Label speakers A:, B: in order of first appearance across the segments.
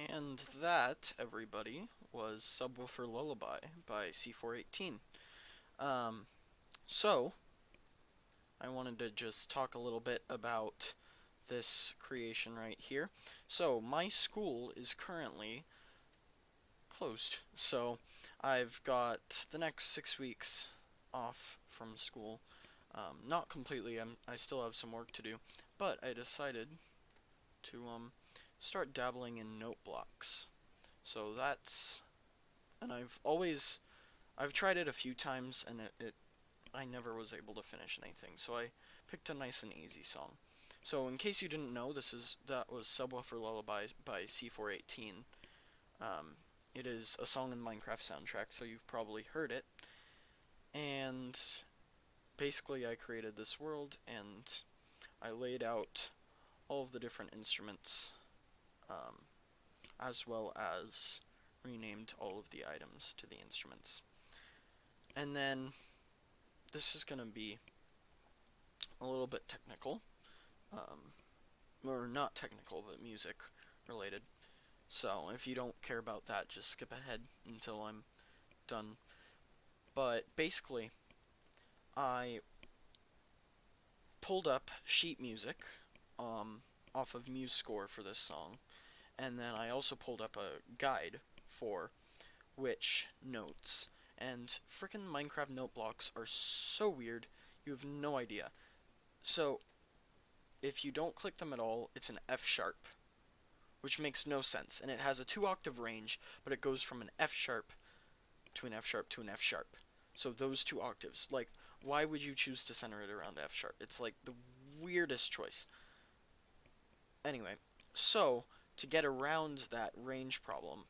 A: And that, everybody, was Subwoofer Lullaby by C418. Um, so, I wanted to just talk a little bit about this creation right here. So, my school is currently closed. So, I've got the next 6 weeks off from school. Not completely, I still have some work to do, but I decided to start dabbling in note blocks. So that's and I've tried it a few times and I never was able to finish anything. So I picked a nice and easy song. So in case you didn't know, that was Subwoofer Lullaby by C418. It is a song in the Minecraft soundtrack, so you've probably heard it. And basically I created this world and I laid out all of the different instruments, as well as renamed all of the items to the instruments. And then this is going to be a little bit technical, or not technical, but music related. So if you don't care about that, just skip ahead until I'm done. But basically, I pulled up sheet music off of MuseScore for this song, and then I also pulled up a guide for which notes. And frickin' Minecraft note blocks are so weird, you have no idea. So, if you don't click them at all, it's an F sharp, which makes no sense. And it has a 2-octave range, but it goes from an F sharp to an F sharp to an F sharp. So those 2 octaves, like, why would you choose to center it around F sharp? It's like the weirdest choice. Anyway, so to get around that range problem,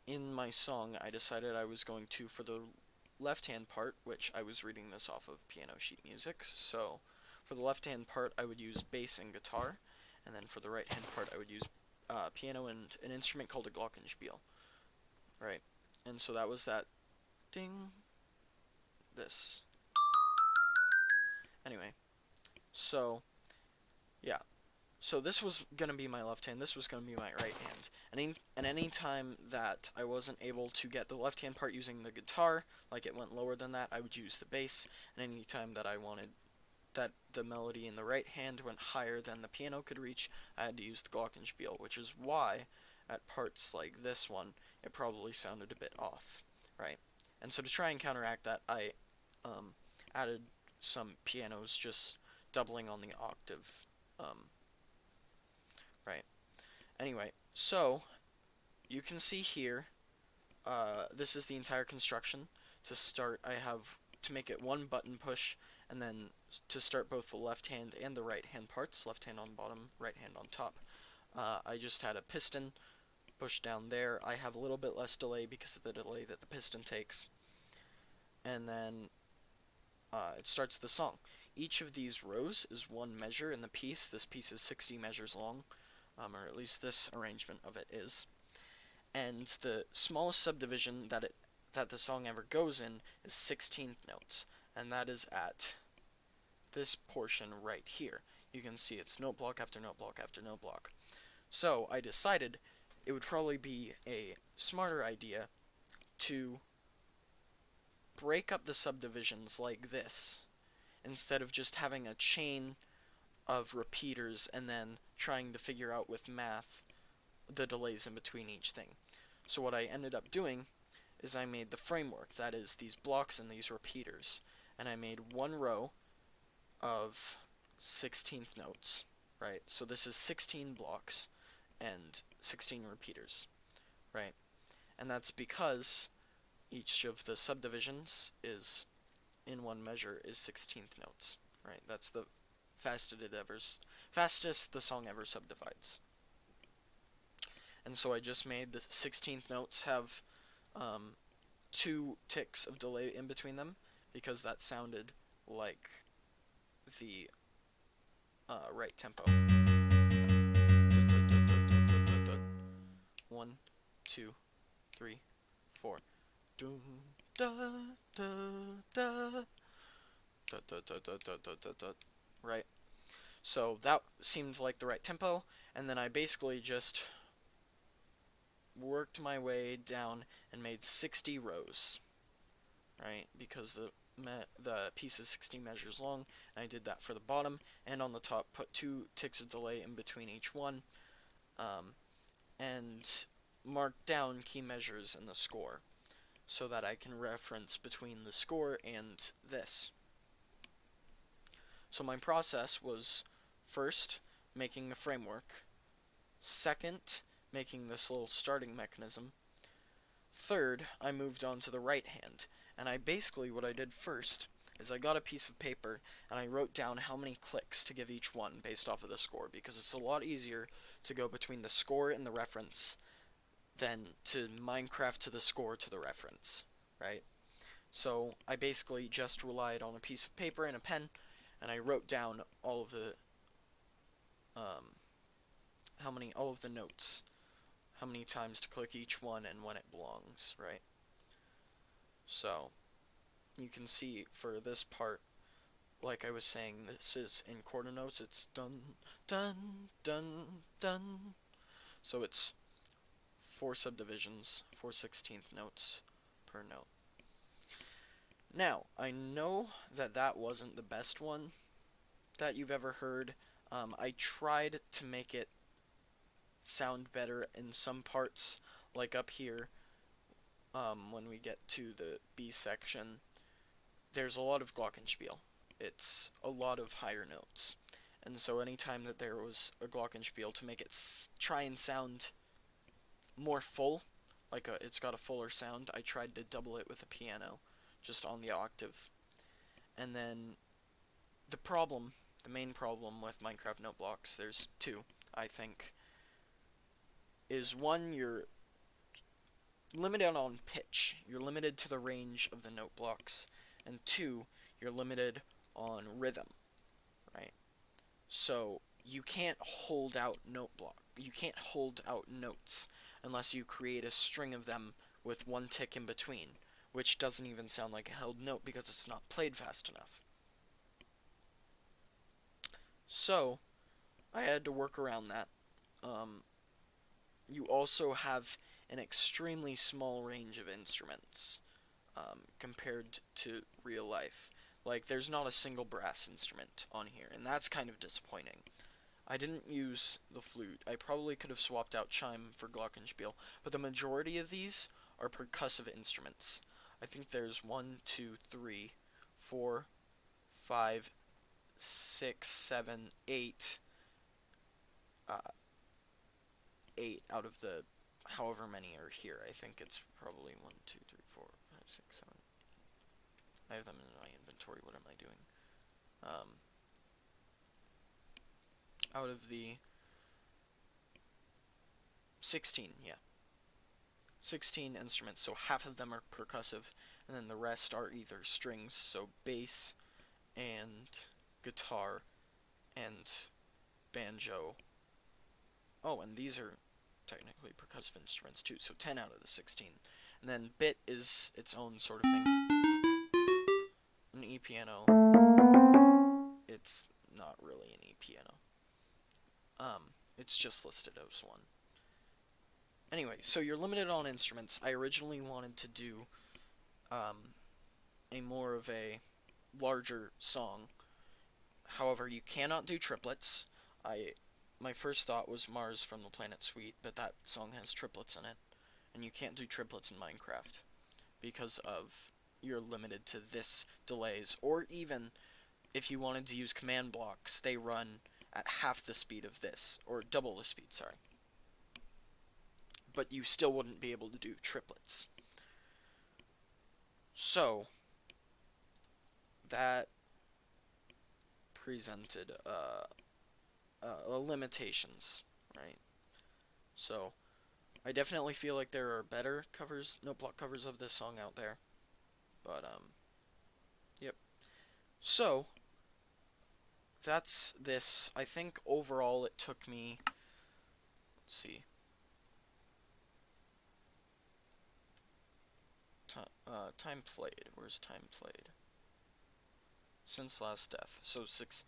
A: in my song I decided I was going to, for the left hand part, which I was reading this off of piano sheet music, so for the left hand part I would use bass and guitar, and then for the right hand part I would use piano and an instrument called a glockenspiel. Right, and so that was that ding, this. Anyway, so yeah, so this was gonna be my left hand, this was gonna be my right hand. And any time that I wasn't able to get the left hand part using the guitar, like it went lower than that, I would use the bass. And any time that I wanted that the melody in the right hand went higher than the piano could reach, I had to use the glockenspiel, which is why at parts like this one, it probably sounded a bit off, right? And so to try and counteract that, I added some pianos, just doubling on the octave, right? Anyway, so you can see here, this is the entire construction. To start, I have to make it one button push, and then to start both the left hand and the right hand parts, left hand on bottom, right hand on top. I just had a piston push down there. I have a little bit less delay because of the delay that the piston takes. And then it starts the song. Each of these rows is one measure in the piece. This piece is 60 measures long, or at least this arrangement of it is. And the smallest subdivision that the song ever goes in is 16th notes, and that is at this portion right here. You can see it's note block after note block after note block. So I decided it would probably be a smarter idea to break up the subdivisions like this, instead of just having a chain of repeaters and then trying to figure out with math the delays in between each thing. So what I ended up doing is I made the framework, that is these blocks and these repeaters, and I made one row of 16th notes, right? So this is 16 blocks and 16 repeaters, right? And that's because each of the subdivisions is in one measure is 16th notes, right? That's the fastest the song ever subdivides. And so I just made the 16th notes have 2 ticks of delay in between them, because that sounded like the right tempo. 1, 2, 3, 4. Right? So that seemed like the right tempo, and then I basically just worked my way down and made 60 rows, right? Because the piece is 60 measures long, and I did that for the bottom, and on the top put 2 ticks of delay in between each one, and marked down key measures in the score so that I can reference between the score and this. So my process was first making the framework, second making this little starting mechanism, third I moved on to the right hand, and what I did first is I got a piece of paper and I wrote down how many clicks to give each one based off of the score, because it's a lot easier to go between the score and the reference than to Minecraft to the score to the reference, right? So I basically just relied on a piece of paper and a pen, and I wrote down all of the all of the notes, how many times to click each one and when it belongs, right? So you can see for this part, like I was saying, this is in quarter notes. It's dun dun dun dun. So it's 4 subdivisions, 4/16 notes per note. Now, I know that that wasn't the best one that you've ever heard. I tried to make it sound better in some parts, like up here, when we get to the B section. There's a lot of glockenspiel. It's a lot of higher notes. And so anytime that there was a glockenspiel, to make it try and sound more full, like it's got a fuller sound, I tried to double it with a piano, just on the octave. And then the main problem with Minecraft note blocks, there's 2, I think, is one, you're limited on pitch. You're limited to the range of the note blocks. And 2, you're limited on rhythm, right? So you can't hold out you can't hold out notes unless you create a string of them with 1 tick in between, which doesn't even sound like a held note because it's not played fast enough. So I had to work around that. You also have an extremely small range of instruments compared to real life. Like, there's not a single brass instrument on here, and that's kind of disappointing. I didn't use the flute. I probably could have swapped out chime for glockenspiel, but the majority of these are percussive instruments. I think there's 1, 2, 3, 4, 5, 6, 7, 8, 8 out of the however many are here. I think it's probably 1, 2, 3, 4, 5, 6, 7. I have them in my inventory. What am I doing? Out of the 16, yeah. 16 instruments, so half of them are percussive, and then the rest are either strings, so bass and guitar and banjo. Oh, and these are technically percussive instruments too, so 10 out of the 16. And then bit is its own sort of thing. An E piano. It's not really an E piano. It's just listed as one. Anyway, so you're limited on instruments. I originally wanted to do a more of a larger song. However, you cannot do triplets. My first thought was Mars from the Planet Suite, but that song has triplets in it, and you can't do triplets in Minecraft because of you're limited to this delays, or even if you wanted to use command blocks, they run at half the speed of this, or double the speed, sorry. But you still wouldn't be able to do triplets. So that presented limitations, right? So I definitely feel like there are better covers, note block covers of this song out there. But yep. So that's this. I think overall it took me, let's see, time played. Where's time played? Since last death. So 6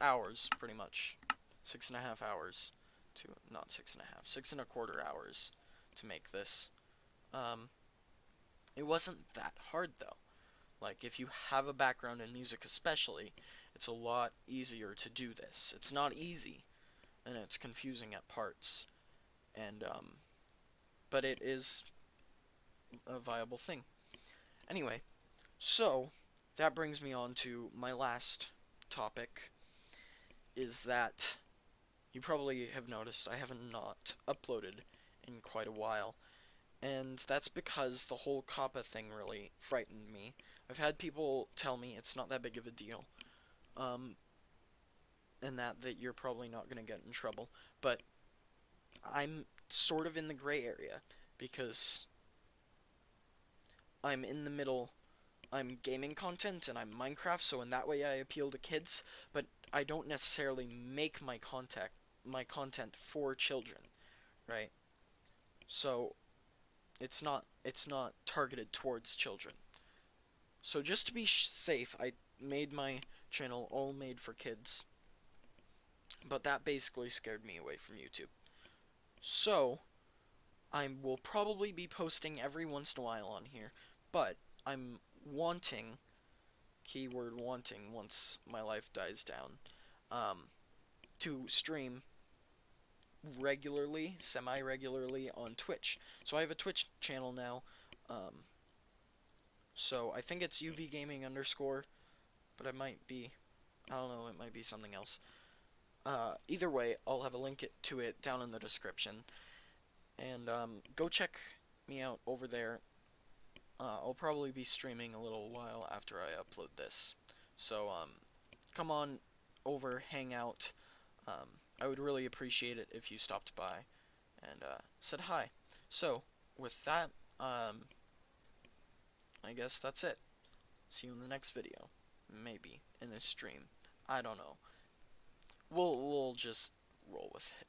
A: hours, pretty much. 6.5 hours to, not 6.5, 6.25 hours to make this. Um, it wasn't that hard though. Like, if you have a background in music especially, it's a lot easier to do this. It's not easy, and it's confusing at parts, and, but it is a viable thing. Anyway, so, that brings me on to my last topic, is that you probably have noticed I have not uploaded in quite a while, and that's because the whole COPPA thing really frightened me. I've had people tell me it's not that big of a deal, um, and that you're probably not going to get in trouble, but I'm sort of in the gray area, because I'm in the middle. I'm gaming content and I'm Minecraft, so in that way I appeal to kids, but I don't necessarily make my content for children, right? So it's not targeted towards children. So just to be safe, I made my channel all made for kids, but that basically scared me away from YouTube. So I will probably be posting every once in a while on here, but I'm wanting, keyword wanting, once my life dies down, um, to stream regularly, semi-regularly on Twitch. So I have a Twitch channel now. Um, so I think it's UV Gaming underscore, but it might be, I don't know, it might be something else. Either way, I'll have a link to it down in the description. And go check me out over there. I'll probably be streaming a little while after I upload this. So come on over, hang out. I would really appreciate it if you stopped by and said hi. So with that, I guess that's it. See you in the next video. Maybe in this stream. I don't know. We'll just roll with it.